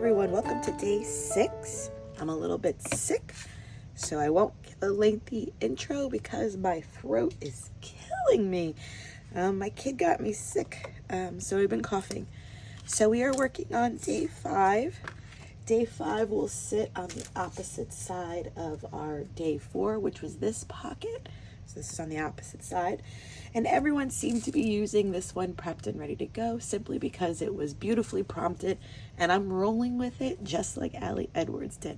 everyone, welcome to day 6. I'm a little bit sick, so I won't give a lengthy intro because my throat is killing me. My kid got me sick, so I've been coughing. So we are working on day 5. Day 5 will sit on the opposite side of our day 4, which was this pocket. So this is on the opposite side. And everyone seemed to be using this one prepped and ready to go simply because it was beautifully prompted and I'm rolling with it just like Allie Edwards did.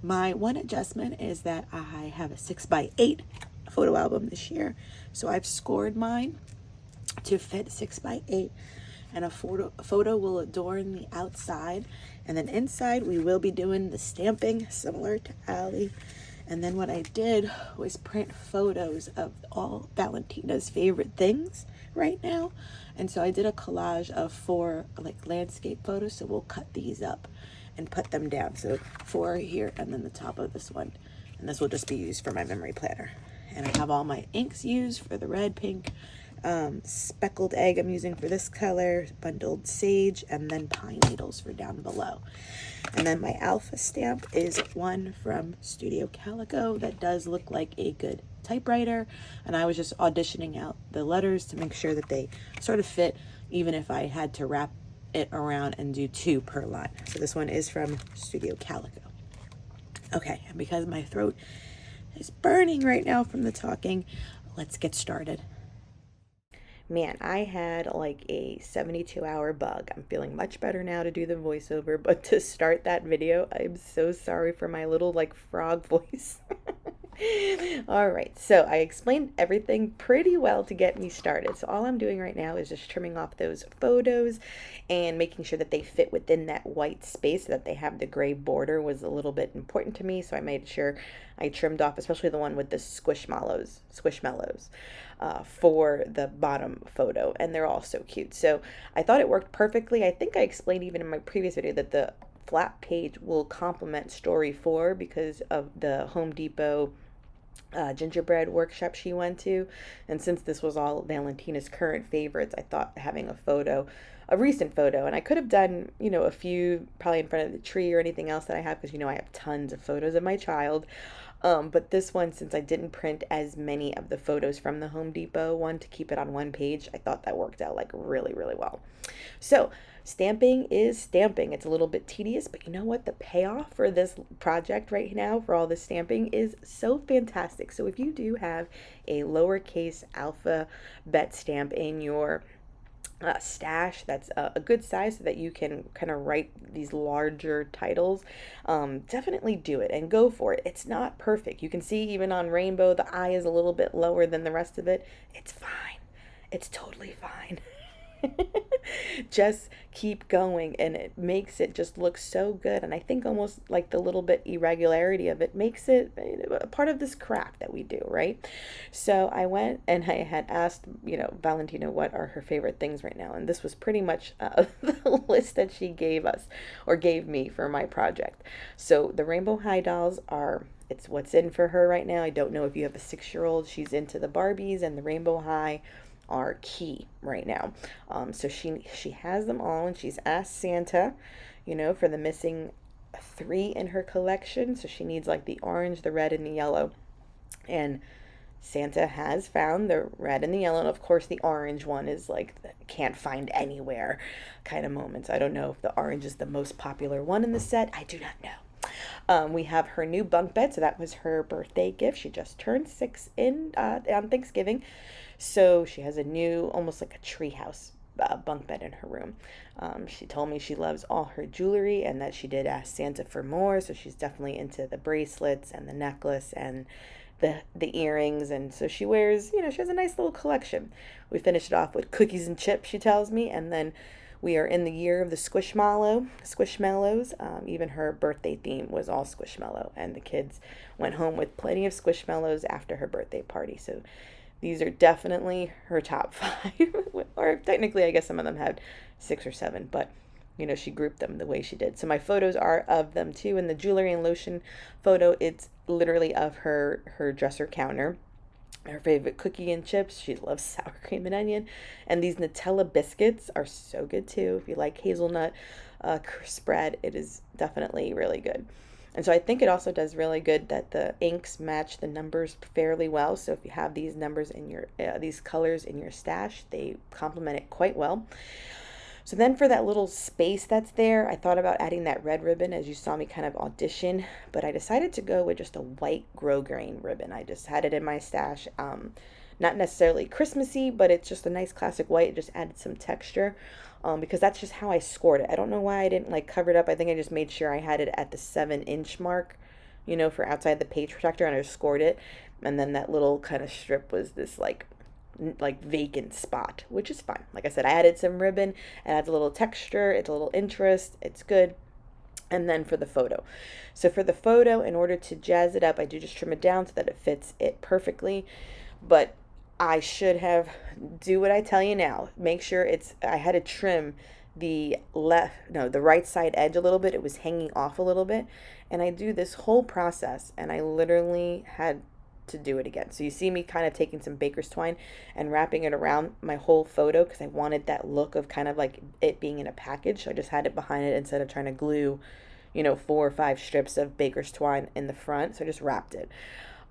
My one adjustment is that I have a 6x8 photo album this year. So I've scored mine to fit 6x8, and a photo will adorn the outside, and then inside we will be doing the stamping similar to Allie. And then what I did was print photos of all Valentina's favorite things right now. And so I did a collage of 4 landscape photos. So we'll cut these up and put them down. So 4 here and then the top of this one. And this will just be used for my memory planner. And I have all my inks used for the red, pink, speckled egg I'm using for this color, bundled sage, and then pine needles for down below. And then my alpha stamp is one from Studio Calico that does look like a good typewriter, and I was just auditioning out the letters to make sure that they sort of fit, even if I had to wrap it around and do 2 per line. So this one is from Studio Calico. Okay, and because my throat is burning right now from the talking, let's get started. Man, I had like a 72-hour bug. I'm feeling much better now to do the voiceover, but to start that video, I'm so sorry for my little frog voice. All right, so I explained everything pretty well to get me started. So all I'm doing right now is just trimming off those photos and making sure that they fit within that white space, that they have the gray border was a little bit important to me. So I made sure I trimmed off, especially the one with the squishmallows, for the bottom photo, and they're all so cute. So I thought it worked perfectly. I think I explained even in my previous video that the flat page will complement story 4 because of the Home Depot gingerbread workshop she went to. And since this was all Valentina's current favorites, I thought having a recent photo, and I could have done, a few probably in front of the tree or anything else that I have, because I have tons of photos of my child. But this one, since I didn't print as many of the photos from the Home Depot one to keep it on one page, I thought that worked out really, really well. So stamping is stamping. It's a little bit tedious, but you know what? The payoff for this project right now for all the stamping is so fantastic. So if you do have a lowercase alphabet stamp in your stash that's a good size so that you can kind of write these larger titles, definitely do it and go for it. It's not perfect. You can see even on Rainbow the eye is a little bit lower than the rest of it. It's fine. It's totally fine. Just keep going, and it makes it just look so good. And I think almost like the little bit irregularity of it makes it a part of this craft that we do, right? So I went and I had asked, Valentina what are her favorite things right now, and this was pretty much the list that she gave us or gave me for my project. So the Rainbow High dolls it's what's in for her right now. I don't know if you have a 6-year-old. She's into the Barbies, and the Rainbow High are key right now. So she has them all, and she's asked Santa, for the missing 3 in her collection. So she needs the orange, the red, and the yellow. And Santa has found the red and the yellow, and of course the orange one is the can't find anywhere kind of moments. I don't know if the orange is the most popular one in the set. I do not know. We have her new bunk bed, so that was her birthday gift. She just turned 6 on Thanksgiving. So she has a new, almost like a treehouse bunk bed in her room. She told me she loves all her jewelry and that she did ask Santa for more. So she's definitely into the bracelets and the necklace and the earrings. And so she wears, she has a nice little collection. We finished it off with cookies and chips, she tells me. And then we are in the year of the squishmallows. Even her birthday theme was all squishmallow. And the kids went home with plenty of squishmallows after her birthday party. So these are definitely her top 5, or technically I guess some of them had 6 or 7, but she grouped them the way she did. So my photos are of them too. And the jewelry and lotion photo, it's literally of her dresser counter. Her favorite cookie and chips. She loves sour cream and onion. And these Nutella biscuits are so good too. If you like hazelnut spread, it is definitely really good. And so I think it also does really good that the inks match the numbers fairly well. So if you have these numbers in your, these colors in your stash, they complement it quite well. So then for that little space that's there, I thought about adding that red ribbon as you saw me kind of audition, but I decided to go with just a white grosgrain ribbon. I just had it in my stash. Not necessarily Christmassy, but it's just a nice classic white. It just added some texture because that's just how I scored it. I don't know why I didn't like cover it up. I think I just made sure I had it at the 7-inch mark, you know, for outside the page protector, and I just scored it. And then that little kind of strip was this like vacant spot, which is fine. Like I said, I added some ribbon, it adds a little texture, it's a little interest, it's good. And then for the photo, so for the photo, in order to jazz it up, I do just trim it down so that it fits it perfectly. But I should have, do what I tell you now, make sure it's, I had to trim the right side edge a little bit. It was hanging off a little bit, and I do this whole process, and I literally had to do it again. So you see me kind of taking some baker's twine and wrapping it around my whole photo because I wanted that look of kind of like it being in a package. So I just had it behind it instead of trying to glue, you know, 4 or 5 strips of baker's twine in the front. So I just wrapped it.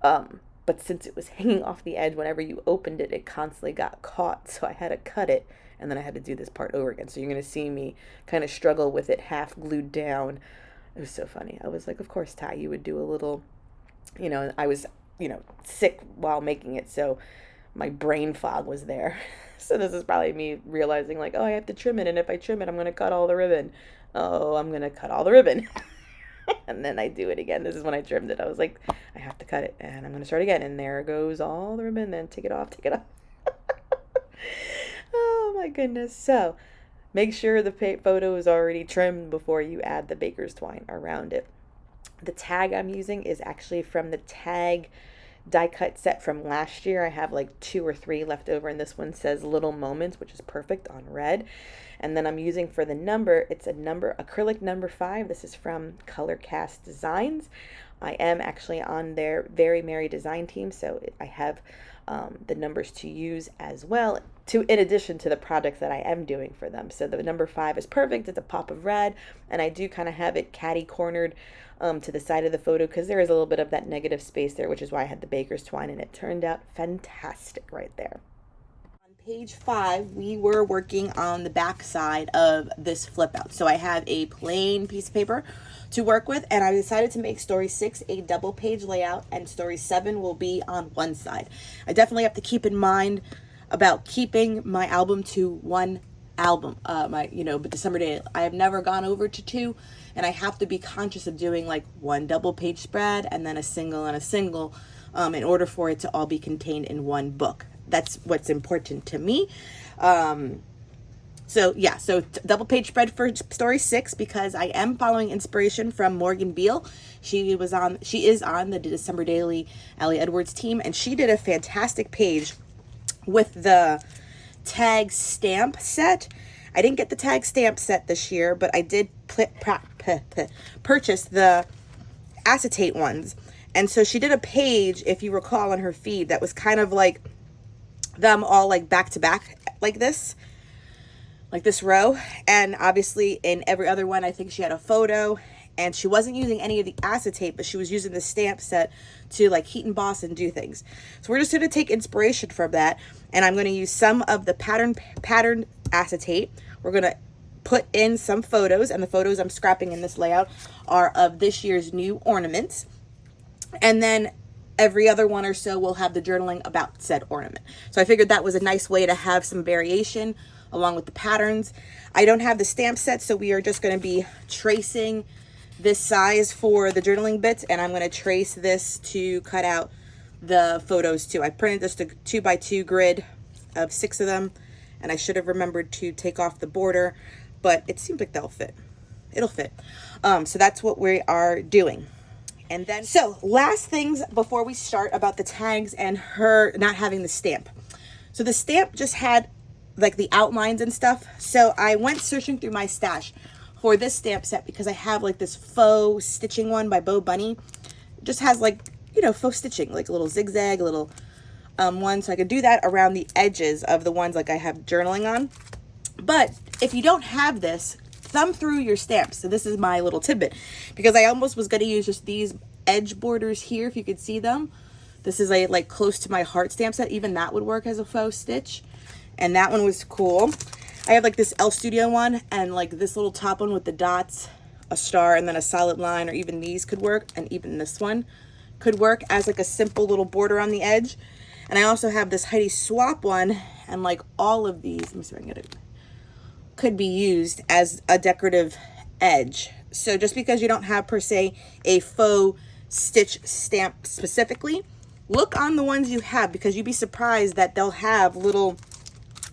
But since it was hanging off the edge, whenever you opened it, it constantly got caught. So I had to cut it, and then I had to do this part over again. So you're going to see me kind of struggle with it half glued down. It was so funny. I was like, of course, Ty, you would do a little, you know, I was, you know, sick while making it, so my brain fog was there. So this is probably me realizing like, oh, I have to trim it, and if I trim it, I'm going to cut all the ribbon. Oh, I'm going to cut all the ribbon. And then I do it again. This is when I trimmed it. I was like, I have to cut it, and I'm going to start again. And there goes all the ribbon. Then take it off, take it off. Oh my goodness. So make sure the photo is already trimmed before you add the baker's twine around it. The tag I'm using is actually from the tag die cut set from last year. I have like 2 or 3 left over, and this one says Little Moments, which is perfect on red. And then I'm using for the number, it's a acrylic number 5. This is from Color Cast Designs. I am actually on their Very Merry design team, so I have the numbers to use as well, in addition to the projects that I am doing for them. So the number 5 is perfect. It's a pop of red, and I do kind of have it catty cornered to the side of the photo because there is a little bit of that negative space there, which is why I had the baker's twine, and it turned out fantastic right there. On page 5, we were working on the back side of this flip out. So I have a plain piece of paper to work with, and I decided to make story 6 a double page layout, and story 7 will be on one side. I definitely have to keep in mind about keeping my album to one album, but December Day, I have never gone over to 2, and I have to be conscious of doing like 1 double page spread and then a single and a single in order for it to all be contained in one book. That's what's important to me. So double page spread for story 6 because I am following inspiration from Morgan Beale. She is on the December Daily Allie Edwards team, and she did a fantastic page with the tag stamp set. I didn't get the tag stamp set this year, but I did purchase the acetate ones. And so she did a page, if you recall, on her feed that was kind of like them all like back to back like this row. And obviously in every other one, I think she had a photo, and she wasn't using any of the acetate, but she was using the stamp set to like heat emboss and do things. So we're just going to take inspiration from that, and I'm going to use some of the pattern acetate. We're going to put in some photos, and the photos I'm scrapping in this layout are of this year's new ornaments. And then every other one or so will have the journaling about said ornament. So I figured that was a nice way to have some variation along with the patterns. I don't have the stamp set, so we are just going to be tracing this size for the journaling bits, and I'm going to trace this to cut out the photos too. I printed just a 2x2 grid of 6 of them, and I should have remembered to take off the border, but it seems like they'll fit. It'll fit. So that's what we are doing. And then, so last things before we start about the tags and her not having the stamp. So the stamp just had like the outlines and stuff. So I went searching through my stash for this stamp set because I have like this faux stitching one by Bo Bunny. It just has like, faux stitching, like a little zigzag, a little one, so I could do that around the edges of the ones like I have journaling on. But if you don't have this, thumb through your stamps. So this is my little tidbit, because I almost was going to use just these edge borders here, if you could see them. This is a like close to my heart stamp set. Even that would work as a faux stitch. And that one was cool. I have like this L Studio one, and like this little top one with the dots, a star, and then a solid line, or even these could work, and even this one could work as like a simple little border on the edge. And I also have this Heidi Swap one, and like all of these, let me see if I can get it, could be used as a decorative edge. So just because you don't have per se a faux stitch stamp specifically, look on the ones you have, because you'd be surprised that they'll have little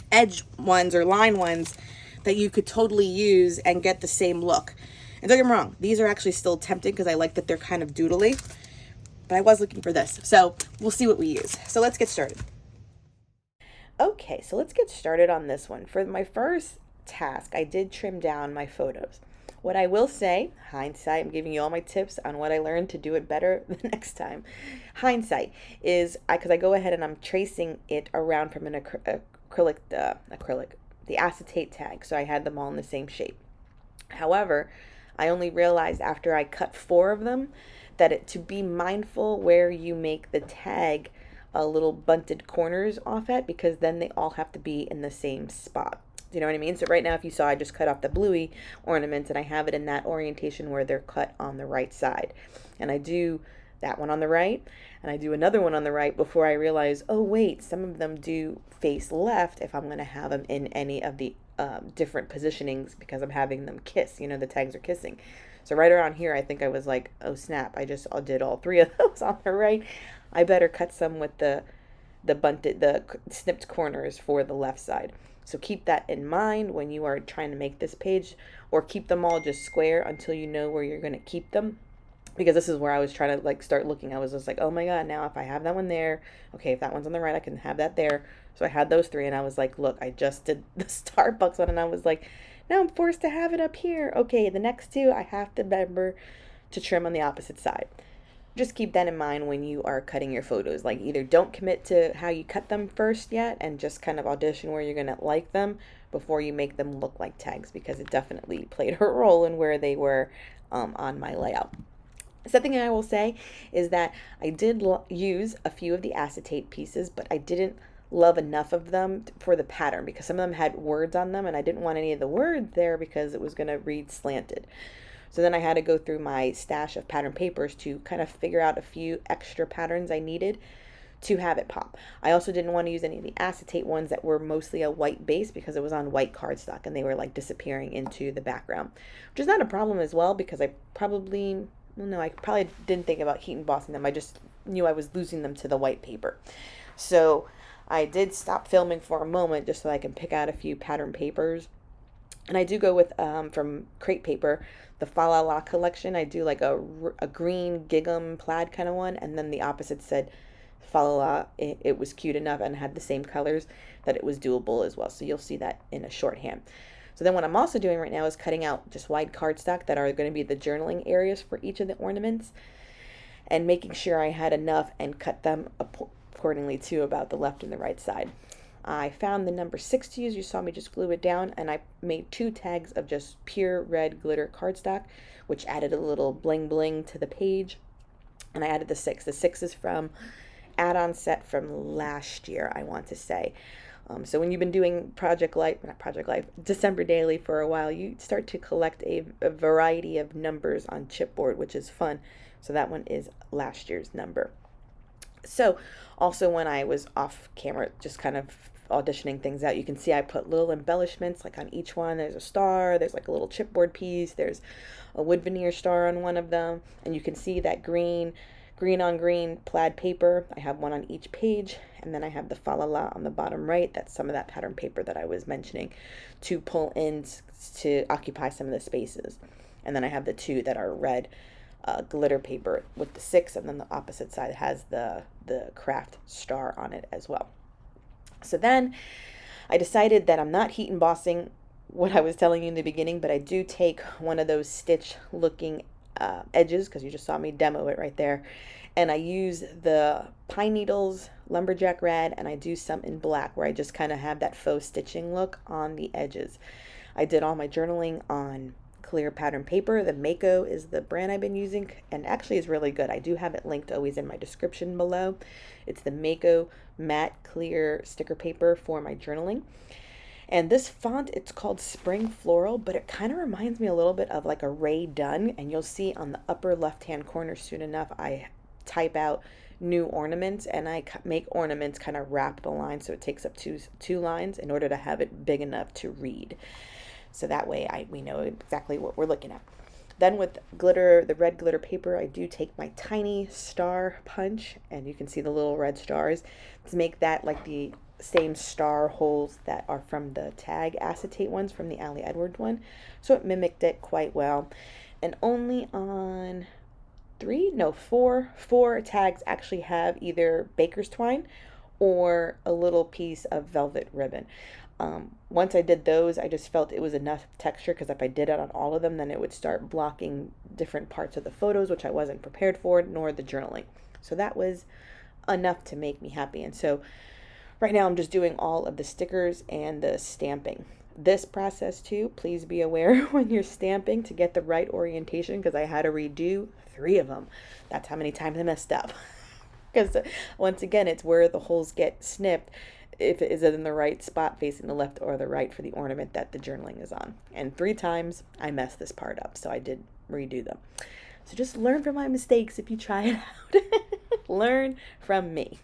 edge ones or line ones that you could totally use and get the same look. And don't get me wrong, these are actually still tempting because I like that they're kind of doodly, but I was looking for this. So we'll see what we use. So let's get started. Okay, so let's get started on this one. For my first task, I did trim down my photos. What I will say, hindsight, I'm giving you all my tips on what I learned to do it better the next time. Hindsight is, because I go ahead and I'm tracing it around from an acrylic, the acetate tag. So I had them all in the same shape. However, I only realized after I cut 4 of them that to be mindful where you make the tag little bunted corners off at, because then they all have to be in the same spot. Do you know what I mean? So right now, if you saw, I just cut off the bluey ornaments, and I have it in that orientation where they're cut on the right side. And I do that one on the right, and I do another one on the right before I realize, oh wait, some of them do face left if I'm going to have them in any of the different positionings, because I'm having them kiss, you know, the tags are kissing. So right around here, I think I was like, oh snap, I did all 3 of those on the right. I better cut some with the snipped corners for the left side. So keep that in mind when you are trying to make this page, or keep them all just square until you know where you're going to keep them. Because this is where I was trying to like start looking. I was just like, oh my God, now if I have that one there, okay, if that one's on the right, I can have that there. So I had those 3, and I was like, look, I just did the Starbucks one, and I was like, now I'm forced to have it up here. Okay, the next 2, I have to remember to trim on the opposite side. Just keep that in mind when you are cutting your photos. Like, either don't commit to how you cut them first yet, and just kind of audition where you're going to like them before you make them look like tags, because it definitely played a role in where they were on my layout. Something I will say is that I did use a few of the acetate pieces, but I didn't love enough of them for the pattern, because some of them had words on them, and I didn't want any of the words there because it was going to read slanted. So then I had to go through my stash of pattern papers to kind of figure out a few extra patterns I needed to have it pop. I also didn't want to use any of the acetate ones that were mostly a white base, because it was on white cardstock and they were like disappearing into the background, which is not a problem as well, because I probably didn't think about heat embossing them. I just knew I was losing them to the white paper. So I did stop filming for a moment just so I can pick out a few pattern papers. And I do go with, from Crate Paper, the Fa La La collection. I do like a green gingham plaid kind of one, and then the opposite said Fa La La. It was cute enough and had the same colors that it was doable as well. So you'll see that in a shorthand. So then what I'm also doing right now is cutting out just wide cardstock that are going to be the journaling areas for each of the ornaments, and making sure I had enough and cut them accordingly to about the left and the right side. I found the number 6 to use. You saw me just glue it down, and I made 2 tags of just pure red glitter cardstock, which added a little bling bling to the page. And I added the 6. The 6 is from add-on set from last year, I want to say. So when you've been doing December Daily for a while, you start to collect a variety of numbers on chipboard, which is fun. So that one is last year's number. So also when I was off camera, just kind of auditioning things out, you can see I put little embellishments like on each one. There's a star, there's like a little chipboard piece, there's a wood veneer star on one of them, and you can see that green on green plaid paper. I have one on each page, and then I have the Fa La La on the bottom right. That's some of that pattern paper that I was mentioning to pull in to occupy some of the spaces. And then I have the 2 that are red glitter paper with the 6, and then the opposite side has the craft star on it as well. So then I decided that I'm not heat embossing what I was telling you in the beginning, but I do take one of those stitch looking edges, because you just saw me demo it right there, and I use the pine needles lumberjack red, and I do some in black where I just kind of have that faux stitching look on the edges. I did all my journaling on clear pattern paper. The MACO is the brand I've been using, and actually is really good. I do have it linked always in my description below. It's the MACO matte clear sticker paper for my journaling. And this font, it's called Spring Floral, but it kind of reminds me a little bit of like a Ray Dunn, and you'll see on the upper left hand corner soon enough I type out new ornaments, and I make ornaments kind of wrap the line so it takes up two lines in order to have it big enough to read. So that way we know exactly what we're looking at. Then with glitter, the red glitter paper, I do take my tiny star punch, and you can see the little red stars, to make that like the same star holes that are from the tag acetate ones from the Ali Edwards one. So it mimicked it quite well. And only on four tags actually have either baker's twine or a little piece of velvet ribbon. Once I did those, I just felt it was enough texture, because if I did it on all of them, then it would start blocking different parts of the photos, which I wasn't prepared for, nor the journaling. So that was enough to make me happy. And so right now I'm just doing all of the stickers and the stamping. This process too, please be aware when you're stamping to get the right orientation, because I had to redo 3 of them. That's how many times I messed up. Because once again, it's where the holes get snipped, if it is in the right spot facing the left or the right for the ornament that the journaling is on. And 3 times I messed this part up, so I did redo them. So just learn from my mistakes if you try it out. Learn from me.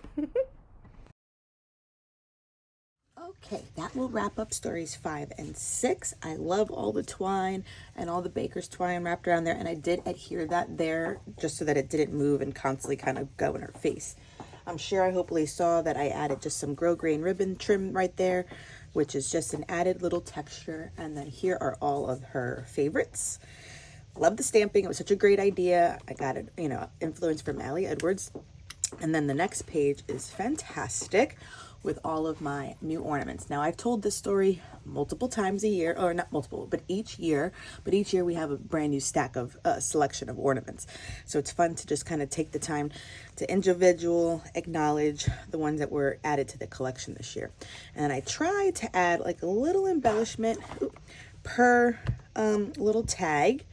Okay, that will wrap up stories 5 and 6. I love all the twine and all the baker's twine wrapped around there, and I did adhere that there just so that it didn't move and constantly kind of go in her face. I'm sure I hopefully saw that I added just some grosgrain ribbon trim right there, which is just an added little texture. And then here are all of her favorites. Love the stamping. It was such a great idea. I got it, influence from Ali Edwards. And then the next page is fantastic with all of my new ornaments. Now, I've told this story multiple times a year, or not multiple, but each year. But each year we have a brand new stack of selection of ornaments. So it's fun to just kind of take the time to acknowledge the ones that were added to the collection this year. And I tried to add like a little embellishment per little tag.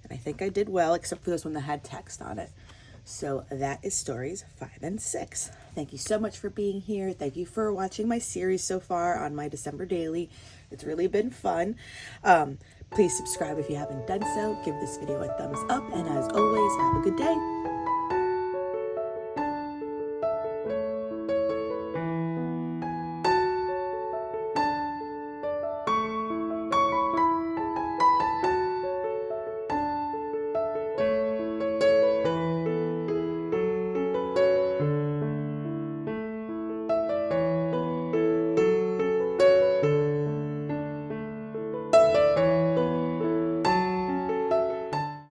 And I think I did well, except for this one that had text on it. So that is stories 5 and 6. Thank you so much for being here. Thank you for watching my series so far on my December daily. It's really been fun. Please subscribe if you haven't done so. Give this video a thumbs up. And as always, have a good day.